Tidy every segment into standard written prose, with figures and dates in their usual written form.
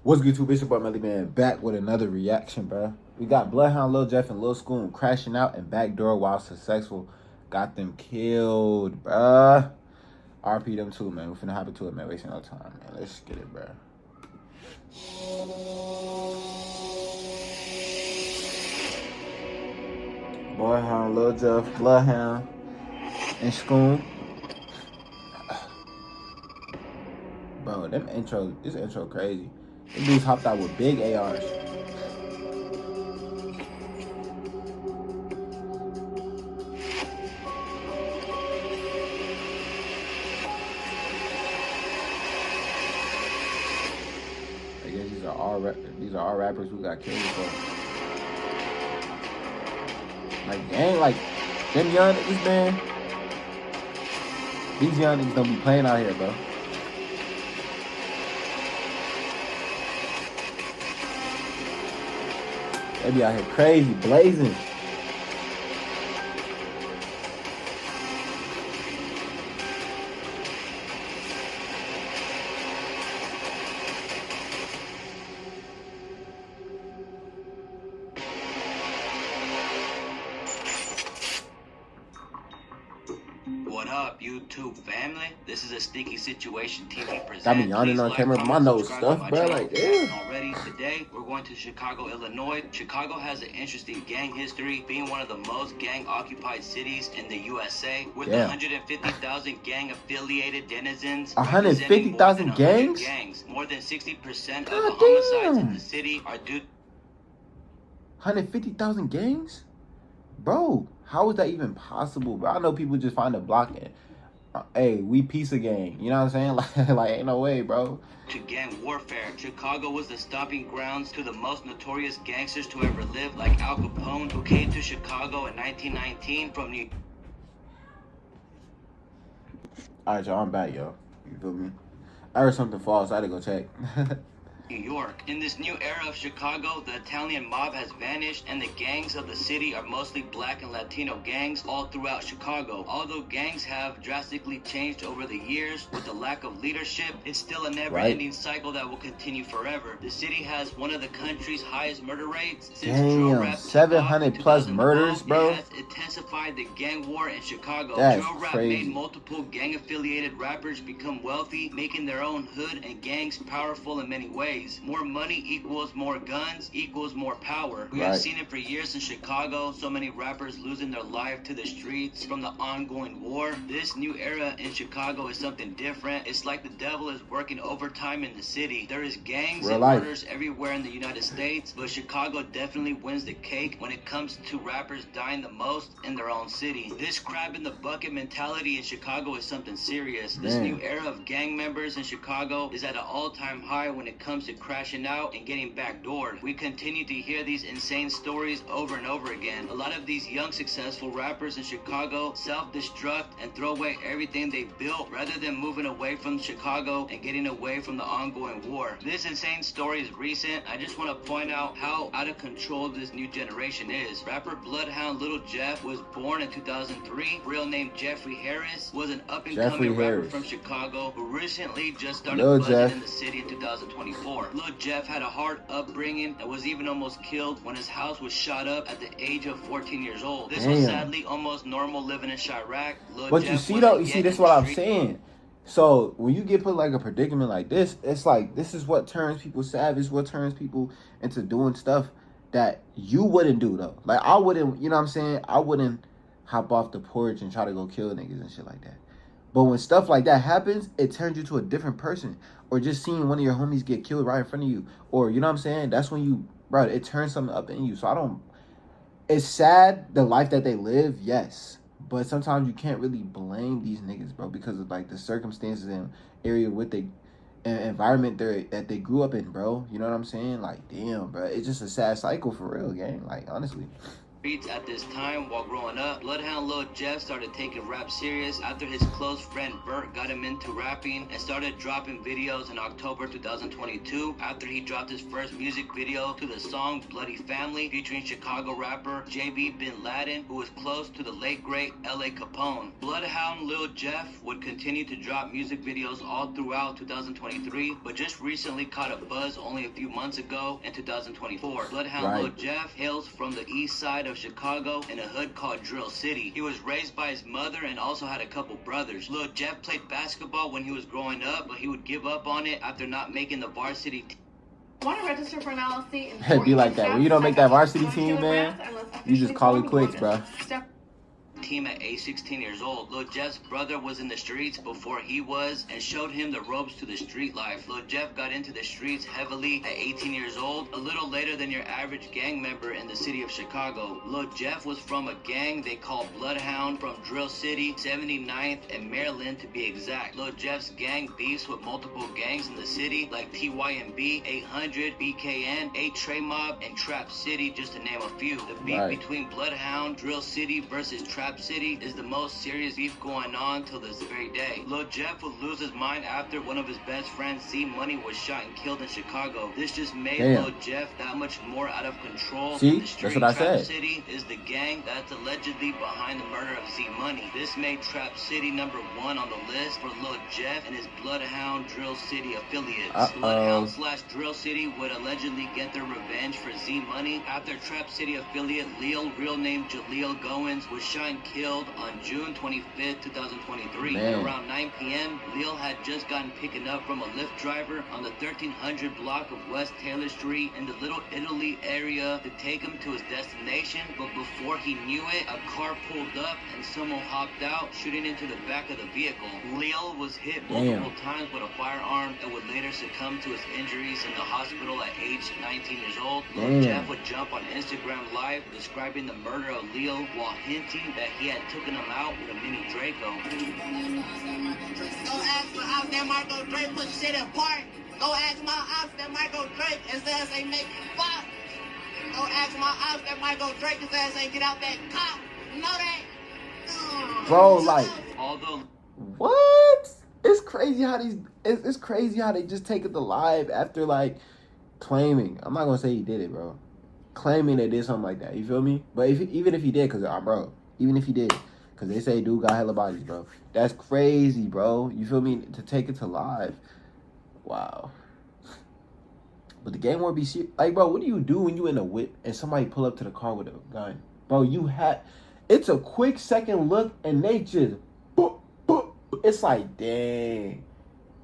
What's good, YouTube? It's your boy Melly Man back with another reaction, bro. We got Bloodhound, Lil Jeff, and Lil Scoom crashing out and backdoor while successful. Got them killed, bruh. RP them too, man. We finna hop into it, man. Wasting no time, man. Let's get it, bruh. Bloodhound, Lil Jeff, Bloodhound, and Scoom. Bro, this intro crazy. Them dudes hopped out with big ARs. I guess these are all rappers who got killed before. Like, dang, like, them young niggas, man. These young niggas don't be playing out here, bro. They be out here crazy, blazing. What up, YouTube family? This is a Sticky Situation TV present. Got me yawning on camera. My nose stuffed, bro. Like, damn. Already today, we're going to Chicago, Illinois. Chicago has an interesting gang history, being one of the most gang-occupied cities in the USA, with 150,000 gang-affiliated denizens. 150,000 gangs? More than 60% of the homicides in the city are due. 150,000 gangs? Bro, how is that even possible, bro? I know people just find a block and, hey, we piece of gang. You know what I'm saying? Like ain't no way, bro. To gang warfare, Chicago was the stomping grounds to the most notorious gangsters to ever live, like Al Capone, who came to Chicago in 1919 from New. Alright, y'all, I'm back, yo. You feel me? I heard something false. I had to go check. New York. In this new era of Chicago, the Italian mob has vanished and the gangs of the city are mostly black and Latino gangs all throughout Chicago. Although gangs have drastically changed over the years with the lack of leadership, it's still a never-ending cycle that will continue forever. The city has one of the country's highest murder rates. Damn, 700 plus murders, bro. It has intensified the gang war in Chicago. That's Drill rap crazy. made multiple gang-affiliated rappers become wealthy, making their own hood and gangs powerful in many ways. More money equals more guns equals more power. We have seen it for years in Chicago, so many rappers losing their life to the streets from the ongoing war. This new era in Chicago is something different. It's like the devil is working overtime in the city. There is gangs and murders everywhere in the United States, but Chicago definitely wins the cake when it comes to rappers dying the most in their own city. This crab in the bucket mentality in Chicago is something serious. This new era of gang members in Chicago is at an all-time high when it comes to crashing out and getting backdoored. We continue to hear these insane stories over and over again. A lot of these young successful rappers in Chicago self-destruct and throw away everything they built rather than moving away from Chicago and getting away from the ongoing war. This insane story is recent. I just want to point out how out of control this new generation is. Rapper Bloodhound Lil Jeff was born in 2003. Real name Jeffrey Harris, was an up-and-coming rapper from Chicago who recently just started buzzing in the city in 2024. Lil Jeff had a hard upbringing and was even almost killed when his house was shot up at the age of 14 years old. This was sadly almost normal living in Chirac. But you see though, this is what I'm saying. So when you get put like a predicament like this, it's like this is what turns people savage, what turns people into doing stuff that you wouldn't do though. Like I wouldn't, you know what I'm saying? I wouldn't hop off the porch and try to go kill niggas and shit like that. But when stuff like that happens, it turns you to a different person. Or just seeing one of your homies get killed right in front of you. Or, you know what I'm saying? That's when you, bro, it turns something up in you. So I don't, it's sad the life that they live, yes. But sometimes you can't really blame these niggas, bro, because of like the circumstances and area with the environment that they grew up in, bro. You know what I'm saying? Like, damn, bro. It's just a sad cycle for real, gang. Like, honestly. streets at this time while growing up. Bloodhound Lil Jeff started taking rap serious after his close friend Bert got him into rapping and started dropping videos in October 2022 after he dropped his first music video to the song Bloody Family featuring Chicago rapper JB Bin Laden, who was close to the late great LA Capone. Bloodhound Lil Jeff would continue to drop music videos all throughout 2023, but just recently caught a buzz only a few months ago in 2024. Bloodhound Lil Jeff hails from the east side of Chicago in a hood called Drill City. He was raised by his mother and also had a couple brothers. Lil Jeff played basketball when he was growing up, but he would give up on it after not making the varsity team. Want to register for an LLC? It'd be like that. When you don't make that varsity team, man, you just call it quits, bro. Team at age 16 years old. Lil Jeff's brother was in the streets before he was and showed him the ropes to the street life. Lil Jeff got into the streets heavily at 18 years old, a little later than your average gang member in the city of Chicago. Lil Jeff was from a gang they called Bloodhound from Drill City, 79th and Maryland to be exact. Lil Jeff's gang beefs with multiple gangs in the city like TYMB, 800, BKN, 8 Trey Mob, and Trap City, just to name a few. The beef between Bloodhound, Drill City versus Trap City is the most serious beef going on till this very day. Lil Jeff would lose his mind after one of his best friends, Z Money, was shot and killed in Chicago. This just made Lil Jeff that much more out of control. See, that's what I said. Trap City is the gang that's allegedly behind the murder of Z Money. This made Trap City #1 on the list for Lil Jeff and his Bloodhound Drill City affiliates. Bloodhound/Drill City would allegedly get their revenge for Z Money after Trap City affiliate Lil, real name Jaleel Goins, was shot and killed on June 25th, 2023. At around 9 p.m., Lil had just gotten picked up from a Lyft driver on the 1300 block of West Taylor Street in the Little Italy area to take him to his destination, but before he knew it, a car pulled up and someone hopped out, shooting into the back of the vehicle. Lil was hit multiple times with a firearm and would later succumb to his injuries in the hospital at age 19 years old. Lil Jeff would jump on Instagram Live describing the murder of Lil while hinting that he had taken him out with a mini Draco. Go ask my ops that Marco Drake put shit apart. Go ask my ops that Marco Drake his ass ain't making fuck. Go ask my ops that Marco Drake his ass ain't get out that cop. You know that? Bro, like, although what? It's crazy how it's crazy how they just take it to live after like claiming. I'm not gonna say he did it, bro. Claiming they did something like that. You feel me? But even if he did, even if he did, because they say dude got hella bodies, bro. That's crazy, bro. You feel me? To take it to live. Wow. But the game won't be like, bro, what do you do when you in a whip and somebody pull up to the car with a gun? Bro, it's a quick second look and they just, boop, boop. It's like, dang.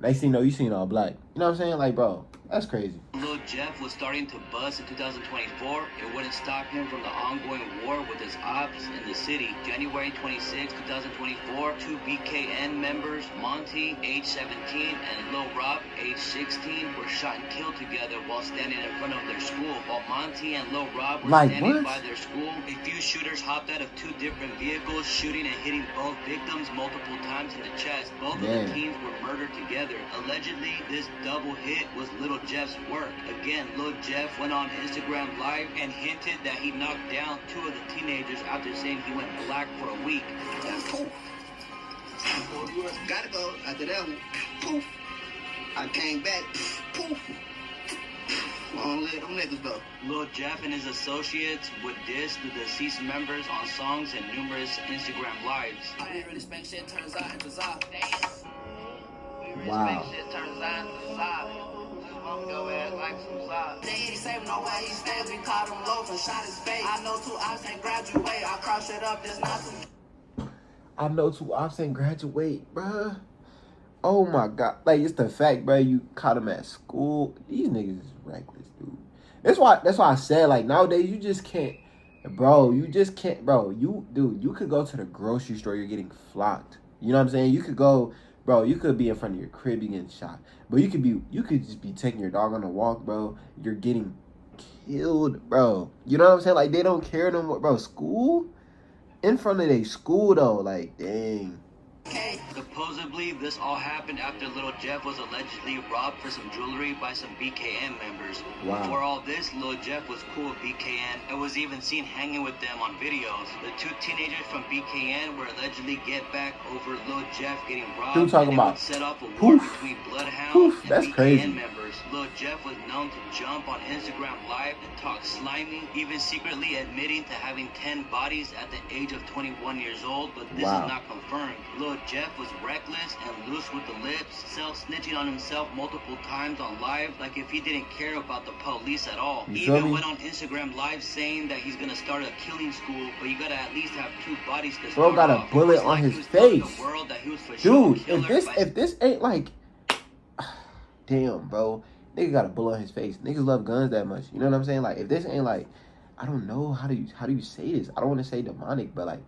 Next thing you know, you seen all black. You know what I'm saying? Like, bro, that's crazy. Lil Jeff was starting to bust in 2024. It wouldn't stop him from the ongoing war with his ops in the city. January 26, 2024, 2 BKN members, Monty, age 17, and Lil Rob, age 16, were shot and killed together while standing in front of their school. While Monty and Lil Rob were standing by their school, a few shooters hopped out of 2 different vehicles, shooting and hitting both victims multiple times in the chest. Both of the teens were murdered together. Allegedly, this double hit was Lil Jeff's work. Again, Lil Jeff went on Instagram Live and hinted that he knocked down 2 of the teenagers after saying he went black for a week. Poof. Gotta go. After that one, poof. I came back. Poof. Long let them niggas go. Lil Jeff and his associates would diss the deceased members on songs and numerous Instagram Lives. I ain't really spent shit, turns out into Zah. Wow. Shit turns out into Zah. Go ass like some Zah. They ain't safe nowhere he stands. We caught him low and shot his face. I know 2 ops ain't graduate. I cross it up. There's not some. I know 2 ops ain't graduate, bruh. Oh my god. Like, it's the fact, bro, you caught him at school. These niggas is reckless, dude. That's why I said, like, nowadays you just can't, bro, you could go to the grocery store, you're getting flocked. You know what I'm saying? You could go, bro, you could be in front of your crib, you getting shot. But you could just be taking your dog on a walk, bro. You're getting killed, bro. You know what I'm saying? Like, they don't care no more, bro. School? In front of their school, though. Like, dang. The Supposedly, this all happened after Lil Jeff was allegedly robbed for some jewelry by some BKN members. Wow. Before all this, Lil Jeff was cool with BKN and was even seen hanging with them on videos. The two teenagers from BKN were allegedly get back over Lil Jeff getting robbed. Dude talking and about would set off a war between Bloodhound and that's BKN crazy. members. Lil Jeff was known to jump on Instagram Live and talk slimy, even secretly admitting to having 10 bodies at the age of 21 years old, but this is not confirmed. Lil Jeff was reckless and loose with the lips, self-snitching on himself multiple times on live, like if he didn't care about the police at all. He even went on Instagram Live saying that he's gonna start a killing school, but you gotta at least have 2 bodies to start. Bro got a bullet on his face. Dude, if this ain't like, damn, bro, nigga got a bullet on his face. Niggas love guns that much. You know what I'm saying? Like, if this ain't like, I don't know how do you say this? I don't want to say demonic, but like,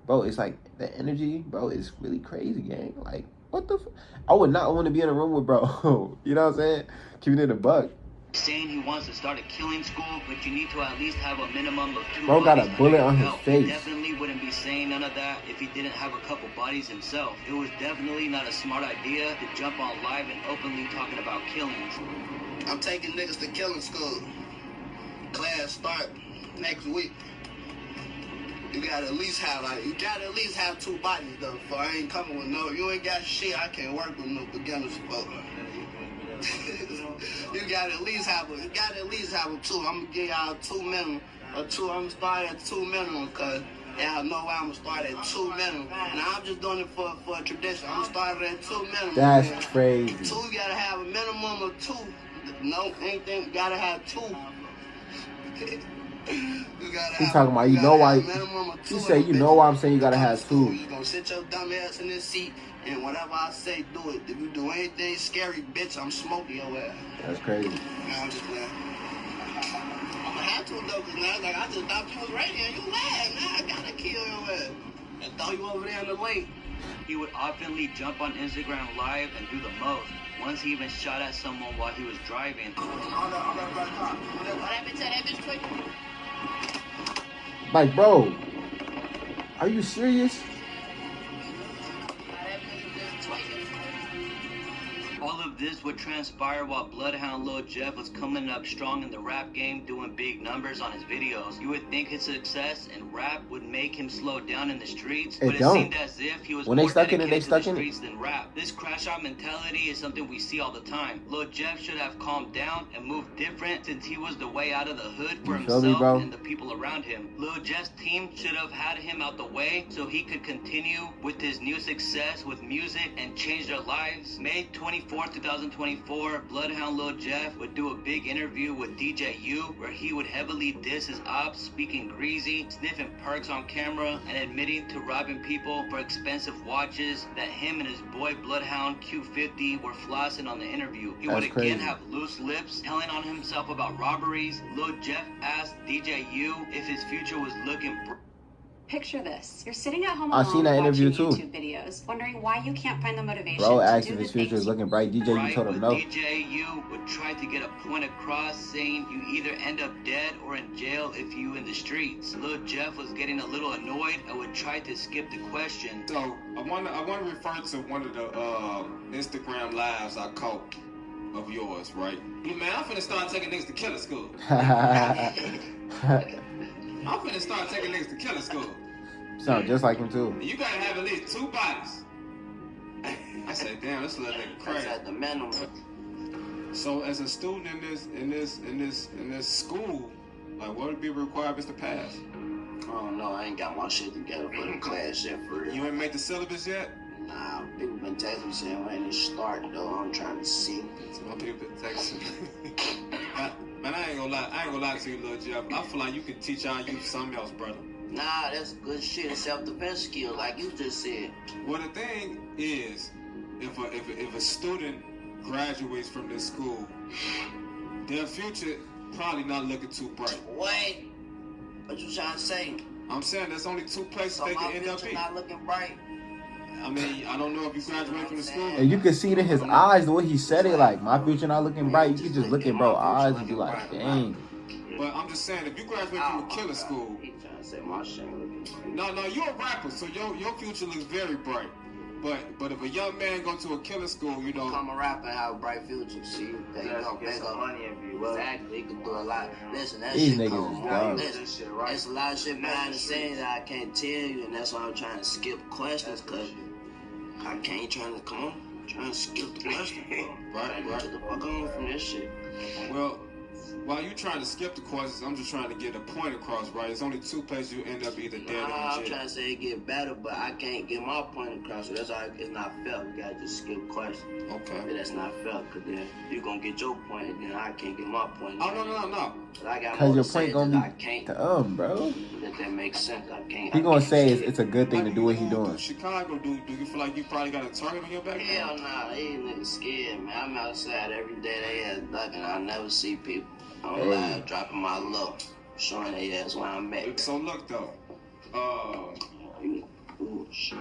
bro, it's like the energy, bro, is really crazy, gang. Like, what the? I would not want to be in a room with bro. You know what I'm saying? Keeping it a buck. Saying he wants to start a killing school, but you need to at least have a minimum of 2 bro got a bullet on his face. He definitely wouldn't be saying none of that if he didn't have a couple bodies himself. It was definitely not a smart idea to jump on live and openly talking about killings. I'm taking niggas to killing school. Class start next week. You gotta at least have 2 bodies though. For I ain't coming with no. You ain't got shit. I can't work with no beginners, folks. You gotta at least have a 2. I'm gonna give y'all 2 minimum. I'm gonna start at 2 minimum, cause y'all know why I'm gonna start at 2 minimum. And I'm just doing it for a tradition. I'm gonna start at 2 minimum. That's man. crazy. 2, you gotta have a minimum of 2. No, anything, you gotta have 2. He talking about, you know why? He said, you know why I'm saying you gotta have 2. You gonna sit your dumb ass in this seat, and whatever I say, do it. If you do anything scary, bitch, I'm smoking your ass. That's crazy. Nah, I'm just playing. I'm gonna have to though, cause now like I just thought you was ready and you laughed. Now I gotta kill your ass. I thought you over there in the way. He would oftenly jump on Instagram Live and do the most. Once he even shot at someone while he was driving. Like, bro, are you serious? All of this would transpire while Bloodhound Lil Jeff was coming up strong in the rap game, doing big numbers on his videos. You would think his success in rap would make him slow down in the streets, but it seemed as if he was more dedicated to the streets than rap. This crash out mentality is something we see all the time. Lil Jeff should have calmed down and moved different, since he was the way out of the hood for himself and the people around him. Lil Jeff's team should have had him out the way so he could continue with his new success with music and change their lives. May 24th, 2024, Bloodhound Lil Jeff would do a big interview with DJ U, where he would heavily diss his ops, speaking greasy, sniffing perks on camera, and admitting to robbing people for expensive watches that him and his boy Bloodhound Q50 were flossing on the interview. He would again have loose lips, telling on himself about robberies. Lil Jeff asked DJ U if his future was looking Picture this. You're sitting at home I alone seen that interview watching too. YouTube videos, wondering why you can't find the motivation Bro to asked do if the his future things is looking bright. DJ U told him no. DJ U would try to get a point across, saying you either end up dead or in jail if you in the streets. Lil Jeff was getting a little annoyed and would try to skip the question. So I want to refer to one of the Instagram lives I caught of yours, right? Yeah, man, I'm finna start taking niggas to killer school. I'm finna start taking niggas to killer school. Sound just like him too. You gotta have at least 2 bodies. I said, damn, this little nigga crazy. That's at the minimum. So as a student in this school, like what would be requirements to pass? I don't know. I ain't got my shit together for the class yet, for real. You ain't made the syllabus yet? Nah, people been texting me saying when it start though. I'm trying to see. Some people been texting. Man, I ain't gonna lie to you, Lil Jeff. I feel like you can teach our youth something else, brother. Nah, that's good shit. Self-defense skill, like you just said. Well, the thing is, if a student graduates from this school, their future probably not looking too bright. Wait, what you trying to say? I'm saying there's only 2 places So they my can end up future in. not looking bright. I mean, I don't know if you graduate from the school. And you can see it in his eyes, the way he said it, like, my future not looking bright. You can just look at bro eyes and be like, dang. But I'm just saying, if you graduate from a killer school, He trying to say my shit looking bright. no, you're a rapper, so your future looks very bright. But if a young man go to a killer school, you know, Become a rapper and have a bright future. See, they Get some money and be well. Exactly, he can do a lot. Listen, that These shit niggas comes is from dumb. listen, there's a lot of shit behind the scenes that I can't tell you, and that's why I'm trying to skip questions, cause I can't trying to skip the question. Right. Get the fuck on from this shit. Well, while you trying to skip the questions, I'm just trying to get a point across, right? It's only two places you end up either dead or in I'm jail. trying to say it get better, but I can't get my point across, so that's why it's not fair. We gotta just skip questions. Okay. But that's not fair, cause then you gonna get your point, and then I can't get my point. Oh, no. But I got Cause more your to say point gonna that I be can't. bro. That makes sense. I can't. He I gonna can't say skip. it's a good thing to do what he doing. Chicago, do you feel like you probably got a target on your back? Hell nah, these niggas scared, man. I'm outside every day, they ass ducking. I never see people. I'm Hey. live, dropping my low, showing they ass where I'm at. So look though, Ooh, shit.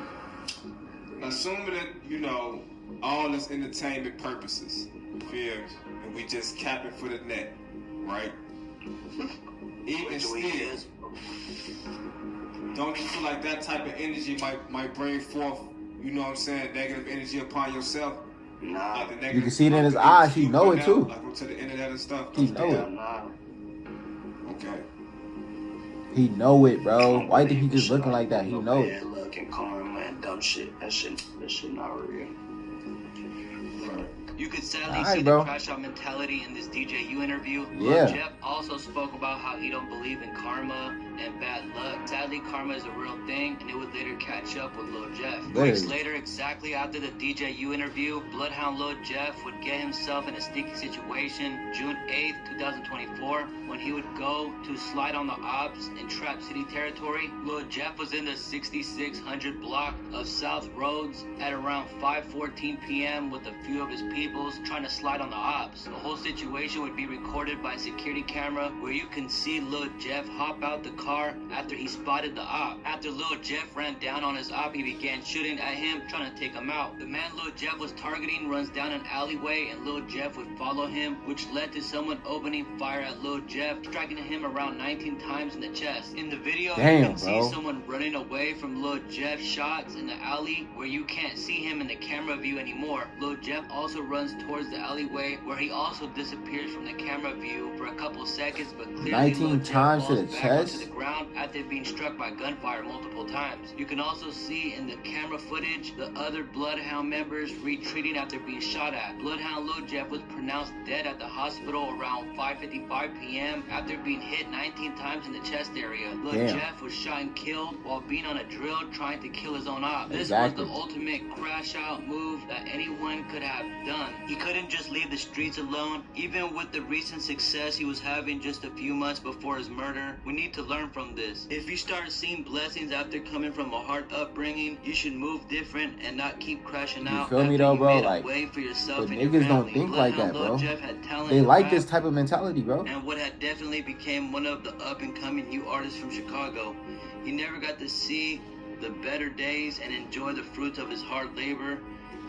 assuming that you know all this entertainment purposes, feel, and we just capping for the net, right? Even Which still, we is. don't you feel like that type of energy might bring forth, you know what I'm saying, negative energy upon yourself? Nah, Like the negative You can see it in his energy eyes. He you know put it out, too. Like to the internet and stuff. He know hell it. nah. Okay. He know it, bro. Why think he just looking like that? He know it. Looking, calling, man, dumb shit. That shit not real. You could sadly Alright, see bro. the crash out mentality in this DJU interview. Yeah. Lil Jeff also spoke about how he don't believe in karma and bad luck. Sadly, karma is a real thing, and it would later catch up with Lil Jeff. Literally. Weeks later, exactly after the DJU interview, Bloodhound Lil Jeff would get himself in a sticky situation June 8th, 2024, when he would go to slide on the ops in Trap City territory. Lil Jeff was in the 6600 block of South Roads at around 5:14 p.m. with a few of his peoples trying to slide on the ops. The whole situation would be recorded by a security camera where you can see Lil Jeff hop out the car after he spotted the op. After Lil Jeff ran down on his op, he began shooting at him, trying to take him out. The man Lil Jeff was targeting runs down an alleyway, and Lil Jeff would follow him, which led to someone opening fire at Lil Jeff, striking him around 19 times in the chest. In the video, you Damn, can see bro. someone running away from Lil Jeff's shots in the alley where you can't see him in the camera view anymore. Lil Jeff also runs towards the alleyway where he also disappears from the camera view for a couple seconds, but clearly 19 Lil Jeff times to falls the back chest? onto the ground after being struck by gunfire multiple times. You can also see in the camera footage the other Bloodhound members retreating after being shot at. Bloodhound Lil Jeff was pronounced dead at the hospital around 5:55 p.m. after being hit 19 times in the chest area. Lil Damn. Jeff was shot and killed while being on a drill trying to kill his own op. This Exactly. was the ultimate crash out move that anyone could have done. He couldn't just leave the streets alone, even with the recent success he was having just a few months before his murder. We need to learn from this. If you start seeing blessings after coming from a hard upbringing, you should move different and not keep crashing You out. feel me after though, you bro? made a Like, way for yourself but and your niggas don't family. think like that, Bloodhound Lil bro. Jeff had talent They in like rap, this type of mentality, bro. and what had definitely became one of the up-and-coming new artists from Chicago. He never got to see the better days and enjoy the fruits of his hard labor.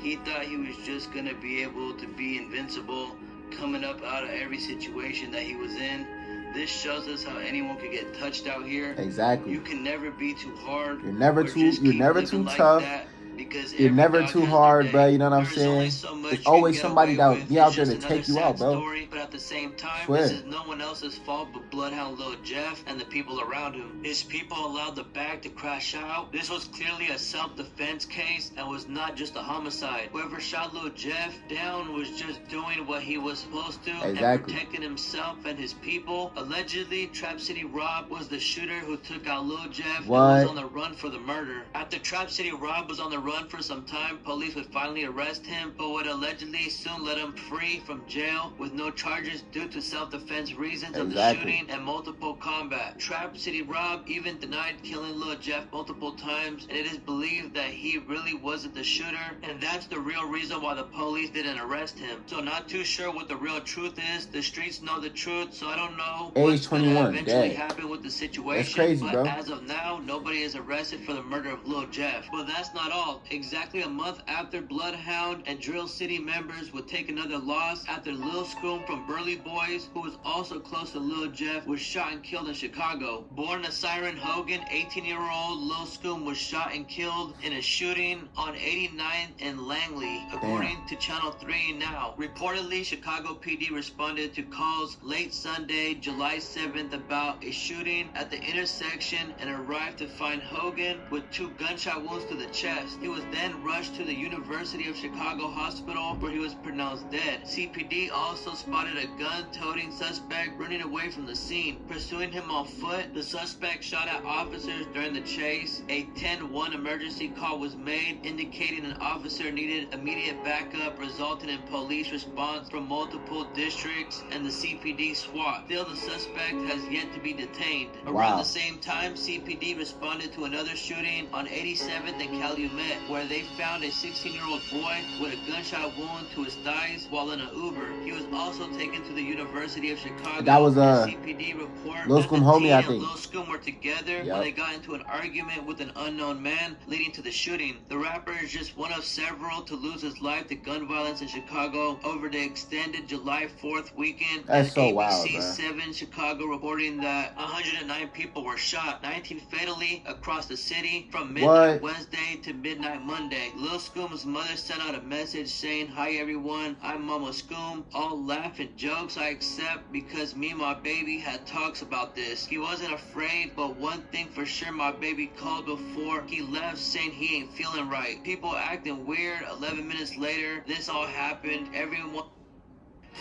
He thought he was just gonna be able to be invincible, coming up out of every situation that he was in. This shows us how anyone could get touched out here. Exactly. You can never be too hard. You're never or too- just you're keep never living too like tough. that, because You're every never dog too has their hard, day. bro, you know what I'm There's saying? only so much There's you always can get somebody away that'll with. be out It's there just to take another you out, sad bro. story, but at the same time, Swear. this is no one else's fault but Bloodhound Lil Jeff and the people around him. His people allowed the bag to crash out. This was clearly a self-defense case and was not just a homicide. Whoever shot Lil Jeff down was just doing what he was supposed to and Exactly. protecting himself and his people. Allegedly, Trap City Rob was the shooter who took out Lil Jeff What? and was on the run for the murder. After Trap City Rob was on the run for some time, police would finally arrest him, but would allegedly soon let him free from jail with no charges due to self-defense reasons of the Exactly. shooting and multiple combat. Trap City Rob even denied killing Lil Jeff multiple times, and it is believed that he really wasn't the shooter, and that's the real reason why the police didn't arrest him. So not too sure what the real truth is. The streets know the truth, so I don't know Age what's gonna 21, eventually dead. happen with the situation. That's crazy, but bro. as of now, nobody is arrested for the murder of Lil Jeff. But that's not all. jail. Exactly a month after, Bloodhound and Drill City members would take another loss after Lil Scoom from Burley Boys, who was also close to Lil Jeff, was shot and killed in Chicago. Born to Siren Hogan, 18-year-old Lil Scoom was shot and killed in a shooting on 89th and Langley, according to Channel 3 Now. Reportedly, Chicago PD responded to calls late Sunday, July 7th about a shooting at the intersection and arrived to find Hogan with 2 gunshot wounds to the chest. He was then rushed to the University of Chicago hospital where he was pronounced dead. CPD also spotted a gun-toting suspect running away from the scene. Pursuing him on foot, the suspect shot at officers during the chase. A 10-1 emergency call was made indicating an officer needed immediate backup, resulting in police response from multiple districts and the CPD SWAT. Still, the suspect has yet to be detained. Around the same time, CPD responded to another shooting on 87th and Calumet, where they found a 16-year-old boy with a gunshot wound to his thighs while in an Uber. He was also taken to the University of Chicago. That was CPD report Lil Scoom homie, I think. Lil Scoom were together when they got into an argument with an unknown man, leading to the shooting. The rapper is just one of several to lose his life to gun violence in Chicago over the extended July 4th weekend. That's so ABC wild, bro. 7 Chicago reporting that 109 people were shot, 19 fatally across the city from midnight Wednesday to midnight Monday. Lil Scoom's mother sent out a message saying, "Hi everyone, I'm Mama Scoom. All laugh and jokes I accept because me and my baby had talks about this. He wasn't afraid, but one thing for sure, my baby called before he left saying he ain't feeling right. People acting weird. 11 minutes later, this all happened. Everyone..."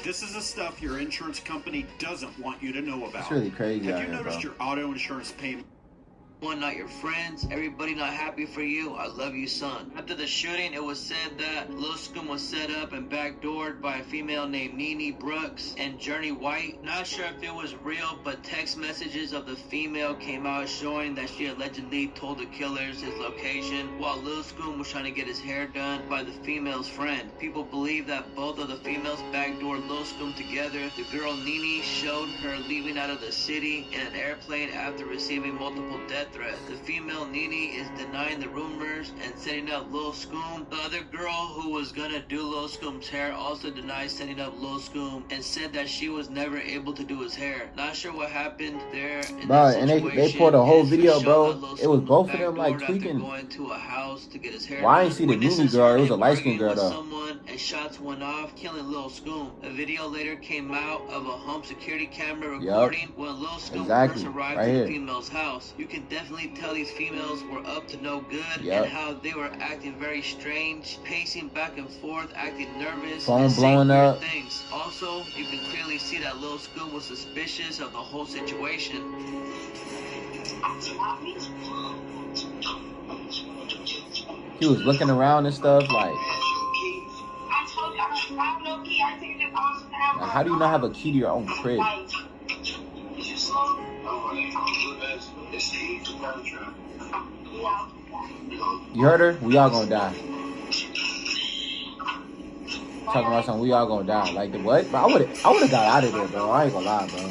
This is the stuff your insurance company doesn't want you to know about. It's really crazy. Have you noticed your auto insurance payment? One, not your friends. Everybody not happy for you. I love you, son. After the shooting, it was said that Lil Scoom was set up and backdoored by a female named Nene Brooks and Journey White. Not sure if it was real, but text messages of the female came out showing that she allegedly told the killers his location while Lil Scoom was trying to get his hair done by the female's friend. People believe that both of the females backdoored Lil Scoom together. The girl Nene showed her leaving out of the city in an airplane after receiving multiple death threat. The female Nene is denying the rumors and setting up Lil Scoom. The other girl who was gonna do Lil Scoom's hair also denies setting up Lil Scoom and said that she was never able to do his hair. Not sure what happened there. Bro, and they pulled a whole video, bro. It was both of them like tweaking. Going to a house to get his hair. Well, I ain't see the Nene girl. It was a light skinned girl though. Someone and shots went off, killing Lil Scoom. A video later came out of a home security camera recording when Lil Scoom first arrived to the female's house. You can definitely tell these females were up to no good and how they were acting very strange, pacing back and forth, acting nervous, phone blowing up. Things. Also, you can clearly see that Lil Scoom was suspicious of the whole situation. He was looking around and stuff like. Now, how do you not have a key to your own crib? You heard her? We all gonna die. Talking about something, we all gonna die. Like the what? But I would've got out of there, bro. I ain't gonna lie, bro.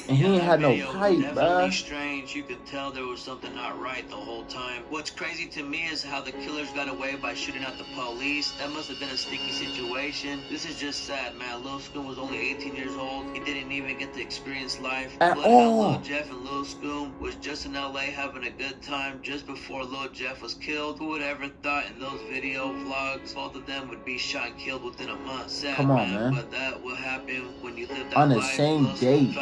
And he ain't had no pipe, bro. Strange. You could tell there was something not right the whole time. What's crazy to me is how the killers got away by shooting at the police. That must have been a sticky situation. This is just sad, man. Lil Scoom was only 18 years old. He didn't even get to experience life. At all. Lil Jeff and Lil Scoom was just in LA having a good time just before Lil Jeff was killed. Who would ever thought in those video vlogs both of them would be shot and killed within a month? Sad, come on, man. But that will happen when you live that on the life. same Lil day.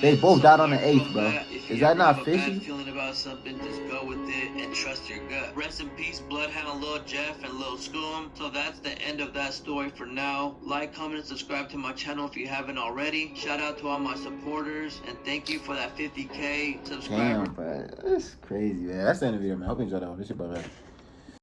They both died on the 8th, bro. Is that not fishy? Feeling about something, just go with it and trust your gut. Rest in peace, Bloodhound, Lil Jeff, and Lil Scoom. So that's the end of that story for now. Like, comment, and subscribe to my channel if you haven't already. Shout out to all my supporters, and thank you for that 50K subscriber. Damn, bro. That's crazy, man. That's the end of the video, man. Hope you enjoyed that one. This your brother.